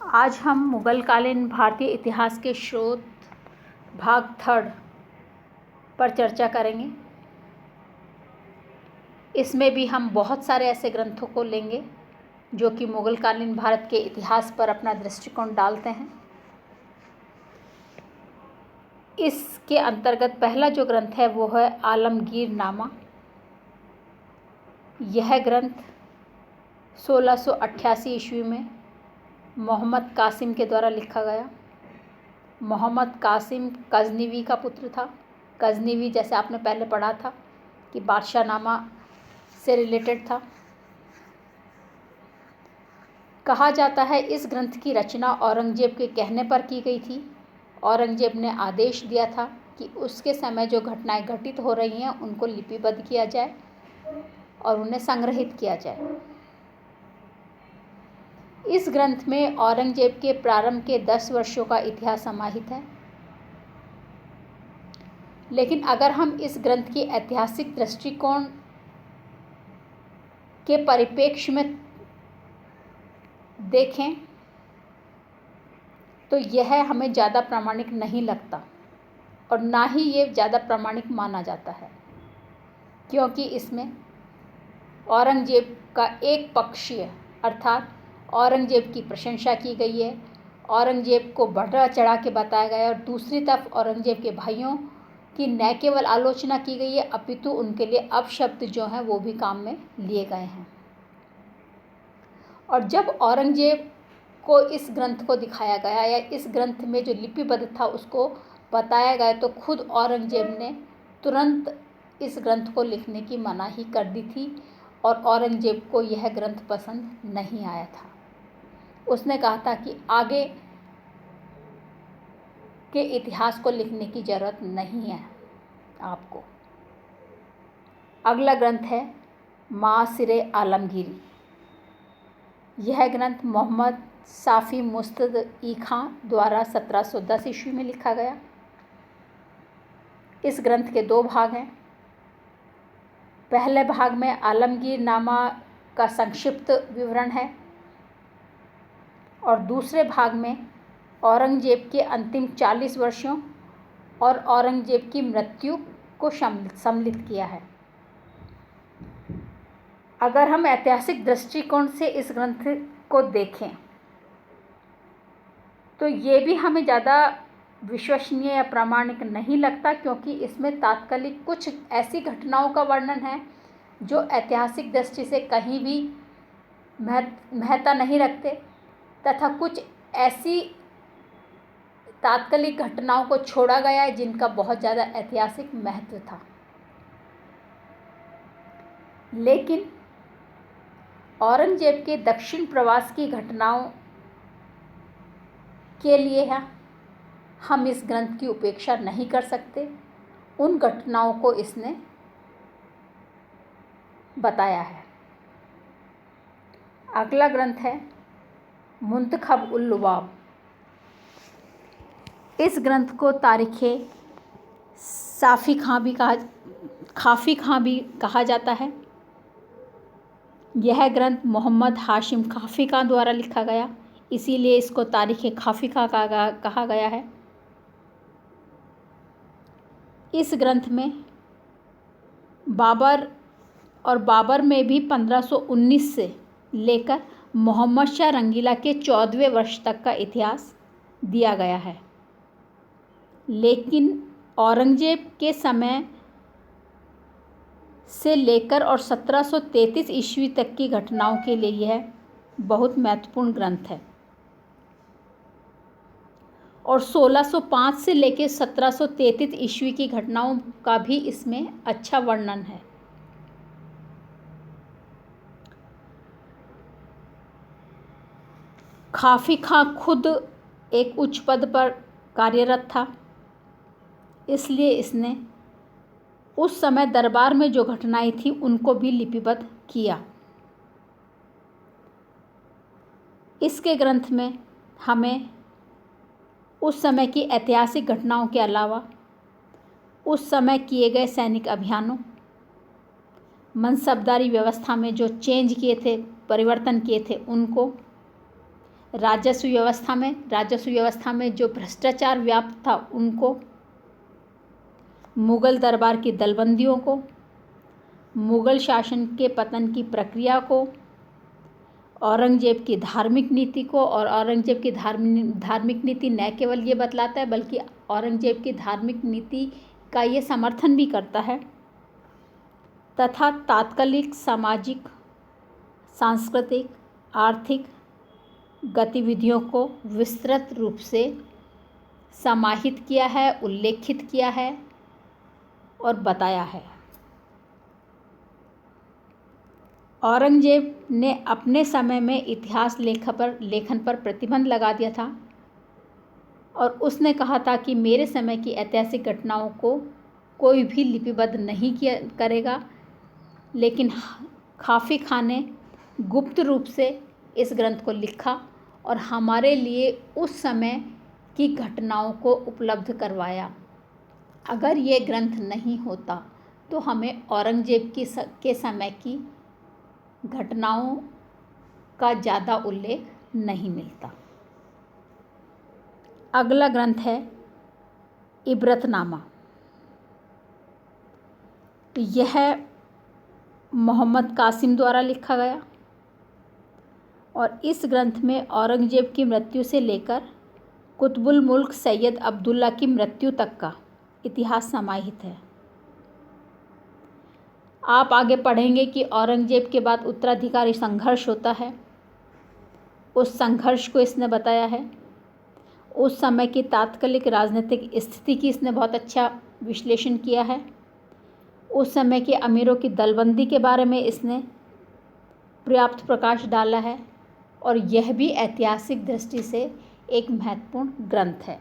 आज हम मुगलकालीन भारतीय इतिहास के स्रोत भाग 3 पर चर्चा करेंगे। इसमें भी हम बहुत सारे ऐसे ग्रंथों को लेंगे जो कि मुगलकालीन भारत के इतिहास पर अपना दृष्टिकोण डालते हैं। इसके अंतर्गत पहला जो ग्रंथ है वो है आलमगीर नामा। यह ग्रंथ 1688 ईस्वी में मोहम्मद कासिम के द्वारा लिखा गया। मोहम्मद कासिम गजनीवी का पुत्र था। गजनीवी जैसे आपने पहले पढ़ा था कि बादशाहनामा से रिलेटेड था। कहा जाता है इस ग्रंथ की रचना औरंगजेब के कहने पर की गई थी। औरंगजेब ने आदेश दिया था कि उसके समय जो घटनाएं घटित हो रही हैं उनको लिपिबद्ध किया जाए और उन्हें संग्रहित किया जाए। इस ग्रंथ में औरंगजेब के प्रारंभ के 10 वर्षों का इतिहास समाहित है। लेकिन अगर हम इस ग्रंथ की ऐतिहासिक दृष्टिकोण के परिप्रेक्ष्य में देखें तो यह हमें ज़्यादा प्रामाणिक नहीं लगता और ना ही ये ज़्यादा प्रामाणिक माना जाता है, क्योंकि इसमें औरंगजेब का एक पक्षीय अर्थात औरंगजेब की प्रशंसा की गई है, औरंगजेब को बढ़ा चढ़ा के बताया गया है और दूसरी तरफ औरंगजेब के भाइयों की न केवल आलोचना की गई है अपितु उनके लिए अपशब्द जो हैं वो भी काम में लिए गए हैं। और जब औरंगजेब को इस ग्रंथ को दिखाया गया या इस ग्रंथ में जो लिपिबद्ध था उसको बताया गया तो खुद औरंगजेब ने तुरंत इस ग्रंथ को लिखने की मनाही कर दी थी और औरंगजेब को यह ग्रंथ पसंद नहीं आया था। उसने कहा था कि आगे के इतिहास को लिखने की ज़रूरत नहीं है आपको। अगला ग्रंथ है मासिरे आलमगीरी। यह ग्रंथ मोहम्मद साफ़ी मुस्तदई खां द्वारा 1710 ईस्वी में लिखा गया। इस ग्रंथ के 2 भाग हैं। पहले भाग में आलमगीर नामा का संक्षिप्त विवरण है और दूसरे भाग में औरंगजेब के अंतिम 40 वर्षों और औरंगजेब की मृत्यु को सम्मिलित किया है। अगर हम ऐतिहासिक दृष्टिकोण से इस ग्रंथ को देखें तो ये भी हमें ज़्यादा विश्वसनीय या प्रामाणिक नहीं लगता, क्योंकि इसमें तात्कालिक कुछ ऐसी घटनाओं का वर्णन है जो ऐतिहासिक दृष्टि से कहीं भी महत्ता नहीं रखते तथा कुछ ऐसी तात्कालिक घटनाओं को छोड़ा गया है जिनका बहुत ज़्यादा ऐतिहासिक महत्व था। लेकिन औरंगजेब के दक्षिण प्रवास की घटनाओं के लिए हम इस ग्रंथ की उपेक्षा नहीं कर सकते। उन घटनाओं को इसने बताया है। अगला ग्रंथ है मुंतखब उल लुबाब। इस ग्रंथ को तारीख़े खाफ़ी खां भी कहा जाता है। यह ग्रंथ मोहम्मद हाशिम खाफ़ी खां द्वारा लिखा गया, इसीलिए इसको तारीख़े खाफ़ी खां कहा गया है। इस ग्रंथ में बाबर में भी 1519 से लेकर मोहम्मद शाह रंगीला के 14वें वर्ष तक का इतिहास दिया गया है। लेकिन औरंगजेब के समय से लेकर और 1733 ईस्वी तक की घटनाओं के लिए यह बहुत महत्वपूर्ण ग्रंथ है और 1605 से लेकर 1733 ईस्वी की घटनाओं का भी इसमें अच्छा वर्णन है। खाफ़ी खां खुद एक उच्च पद पर कार्यरत था, इसलिए इसने उस समय दरबार में जो घटनाएं थी उनको भी लिपिबद्ध किया। इसके ग्रंथ में हमें उस समय की ऐतिहासिक घटनाओं के अलावा उस समय किए गए सैनिक अभियानों, मनसबदारी व्यवस्था में जो चेंज किए थे, परिवर्तन किए थे, उनको राजस्व व्यवस्था में जो भ्रष्टाचार व्याप्त था उनको, मुग़ल दरबार की दलबंदियों को, मुग़ल शासन के पतन की प्रक्रिया को, औरंगज़ेब की धार्मिक नीति को। और औरंगज़ेब की धार्मिक नीति न केवल ये बतलाता है बल्कि औरंगज़ेब की धार्मिक नीति का ये समर्थन भी करता है, तथा तात्कालिक सामाजिक, सांस्कृतिक, आर्थिक गतिविधियों को विस्तृत रूप से समाहित किया है, उल्लेखित किया है और बताया है। औरंगज़ेब ने अपने समय में इतिहास लेखन पर प्रतिबंध लगा दिया था और उसने कहा था कि मेरे समय की ऐतिहासिक घटनाओं को कोई भी लिपिबद्ध नहीं करेगा, लेकिन खाफी खां ने गुप्त रूप से इस ग्रंथ को लिखा और हमारे लिए उस समय की घटनाओं को उपलब्ध करवाया। अगर ये ग्रंथ नहीं होता तो हमें औरंगज़ेब के समय की घटनाओं का ज़्यादा उल्लेख नहीं मिलता। अगला ग्रंथ है इबरतनामा। यह मोहम्मद कासिम द्वारा लिखा गया और इस ग्रंथ में औरंगज़ेब की मृत्यु से लेकर कुतुबुल मुल्क सैयद अब्दुल्ला की मृत्यु तक का इतिहास समाहित है। आप आगे पढ़ेंगे कि औरंगज़ेब के बाद उत्तराधिकारी संघर्ष होता है, उस संघर्ष को इसने बताया है। उस समय की तात्कालिक राजनीतिक स्थिति की इसने बहुत अच्छा विश्लेषण किया है। उस समय के अमीरों की दलबंदी के बारे में इसने पर्याप्त प्रकाश डाला है और यह भी ऐतिहासिक दृष्टि से एक महत्वपूर्ण ग्रंथ है।